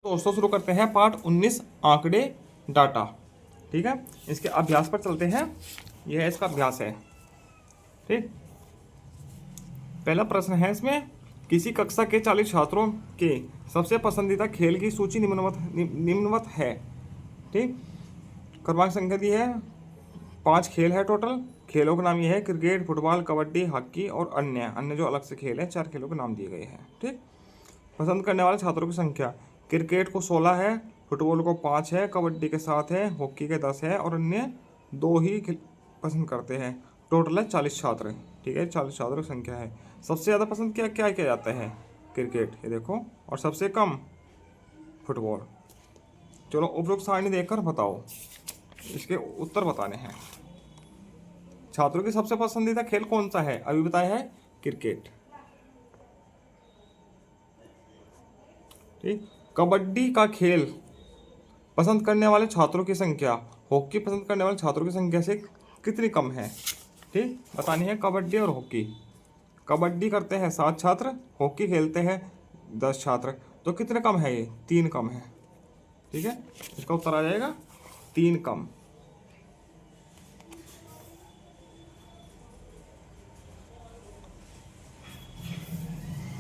दोस्तों शुरू करते हैं पाठ 19 आंकड़े डाटा। ठीक है, इसके अभ्यास पर चलते हैं। यह है इसका अभ्यास है। ठीक, पहला प्रश्न है इसमें, किसी कक्षा के 40 छात्रों के सबसे पसंदीदा खेल की सूची निम्नवत है। ठीक, क्रमांक संख्या दी है, 5 खेल है टोटल। खेलों का नाम ये है क्रिकेट, फुटबॉल, कबड्डी, हॉकी और अन्य जो अलग से खेल है, 4 खेलों के नाम दिए गए हैं। ठीक, पसंद करने वाले छात्रों की संख्या, क्रिकेट को 16 है, फुटबॉल को 5 है, कबड्डी के 7 है, हॉकी के 10 है और अन्य 2 ही पसंद करते हैं। टोटल है 40 छात्र। ठीक है, 40 छात्रों की संख्या है। सबसे ज़्यादा पसंद क्या क्या किया जाता है? क्रिकेट, ये देखो, और सबसे कम फुटबॉल। चलो उपरोक्त सारणी देखकर बताओ, इसके उत्तर बताने हैं। छात्रों की सबसे पसंदीदा खेल कौन सा है? अभी बताया है क्रिकेट। ठीक, कबड्डी का खेल पसंद करने वाले छात्रों की संख्या हॉकी पसंद करने वाले छात्रों की संख्या से कितनी कम है? ठीक, बतानी है कबड्डी और हॉकी। कबड्डी करते हैं 7 छात्र, हॉकी खेलते हैं 10 छात्र, तो कितने कम है? ये 3 कम है। ठीक है, इसका उत्तर आ जाएगा 3 कम।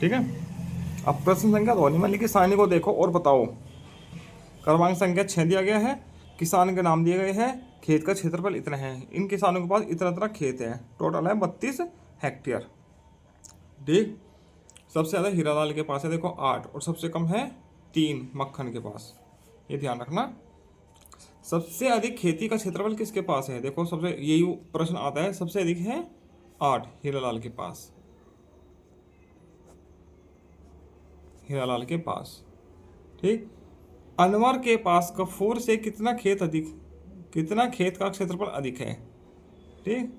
ठीक है, अब प्रश्न संख्या 2 में लिखी सारणी को देखो और बताओ। क्रमांक संख्या 6 दिया गया है, किसान के नाम दिए गए हैं, खेत का क्षेत्रफल इतना है, इन किसानों के पास इतना इतना खेत है, टोटल है 32 हेक्टेयर। ठीक, सबसे ज़्यादा हीरालाल के पास है, देखो 8, और सबसे कम है 3 मक्खन के पास, ये ध्यान रखना। सबसे अधिक खेती का क्षेत्रफल किसके पास है? देखो, सबसे यही प्रश्न आता है, सबसे अधिक है 8 हीरालाल के पास, हीरालाल के पास। ठीक, अनवर के पास गफूर से कितना खेत का क्षेत्रफल अधिक है? ठीक,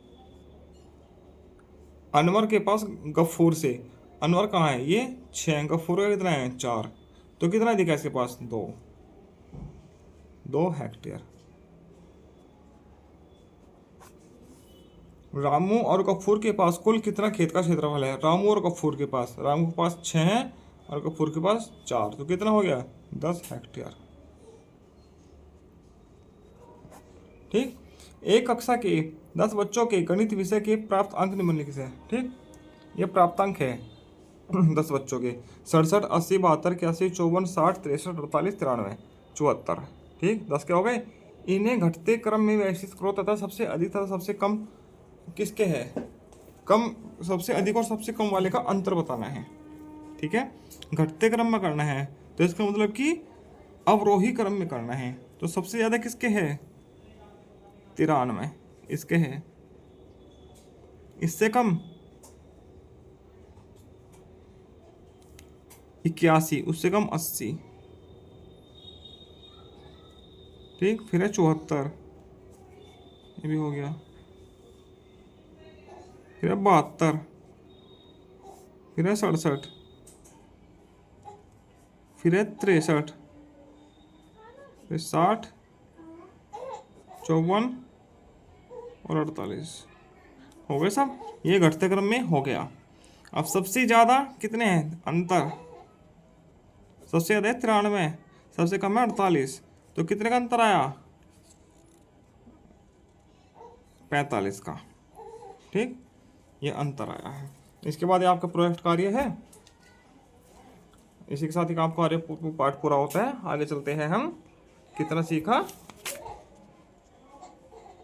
अनवर के पास गफूर से, अनवर कहाँ है? ये 6, गफूर का कितना है? 4, तो कितना अधिक है इसके पास? 2 हेक्टेयर। रामू और गफूर के पास कुल कितना खेत का क्षेत्रफल है? रामू और गफूर के पास, रामू के पास 6 है और गफूर के पास 4, तो कितना हो गया? 10 हेक्टेयर। ठीक, एक कक्षा के 10 बच्चों के गणित विषय के प्राप्त अंक निम्नलिखित है। ठीक, ये प्राप्तांक है 10 बच्चों के, 67, 80, 72, 81, 54, 60, 63, 48, 93, 74। ठीक, 10 क्या हो गए? इन्हें घटते क्रम में व्यवस्थित करो तथा सबसे अधिक तथा सबसे कम किसके है? कम, सबसे अधिक और सबसे कम वाले का अंतर बताना है। ठीक है, घटते क्रम में करना है, तो इसका मतलब कि अवरोही क्रम में करना है। तो सबसे ज़्यादा किसके है? 93 इसके है, इससे कम 81, उससे कम 80। ठीक, फिर है 74, ये भी हो गया, फिर है 72, फिर है 67, फिर है 63, फिर 60, 54 और 48 हो गए सब। ये घटते क्रम में हो गया। अब सबसे ज़्यादा कितने हैं अंतर? सबसे ज़्यादा है 93, सबसे कम है 48, तो कितने का अंतर आया? 45 का। ठीक, ये अंतर आया है। इसके बाद ये आपका प्रोजेक्ट कार्य है, इसी के साथ ही आपका कार्य पाठ पूरा होता है। आगे चलते हैं हम, कितना सीखा?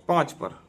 5 पर।